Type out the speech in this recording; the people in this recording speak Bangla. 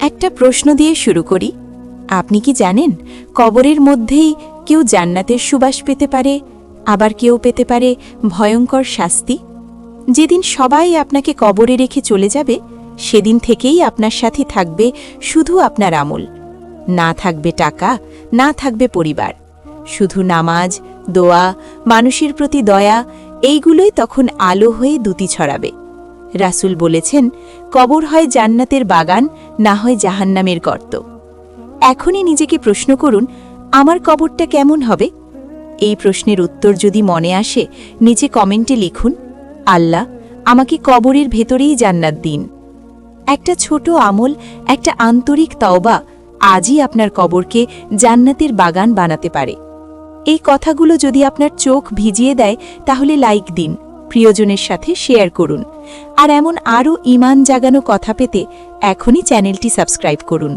একটা প্রশ্ন দিয়ে শুরু করি। আপনি কি জানেন কবরের মধ্যেই কেউ জান্নাতের সুবাস পেতে পারে, আবার কেউ পেতে পারে ভয়ঙ্কর শাস্তি? যেদিন সবাই আপনাকে কবরে রেখে চলে যাবে, সেদিন থেকেই আপনার সাথে থাকবে শুধু আপনার আমল। না থাকবে টাকা, না থাকবে পরিবার, শুধু নামাজ, দোয়া, মানুষের প্রতি দয়া, এইগুলোই তখন আলো হয়ে দ্যুতি ছড়াবে। রাসূল বলেছেন, কবর হয় জান্নাতের বাগান, না হয় জাহান্নামের গর্ত। এখনই নিজেকে প্রশ্ন করুন, আমার কবরটা কেমন হবে? এই প্রশ্নের উত্তর যদি মনে আসে, নিচে কমেন্টে লিখুন, আল্লাহ আমাকে কবরের ভেতরেই জান্নাত দিন। একটা ছোট আমল, একটা আন্তরিক তওবা আজই আপনার কবরকে জান্নাতের বাগান বানাতে পারে। এই কথাগুলো যদি আপনার চোখ ভিজিয়ে দেয়, তাহলে লাইক দিন, প্রিয়জনের সাথে শেয়ার করুন। আর এমন আরও ঈমান জাগানো কথা পেতে এখনই চ্যানেলটি সাবস্ক্রাইব করুন।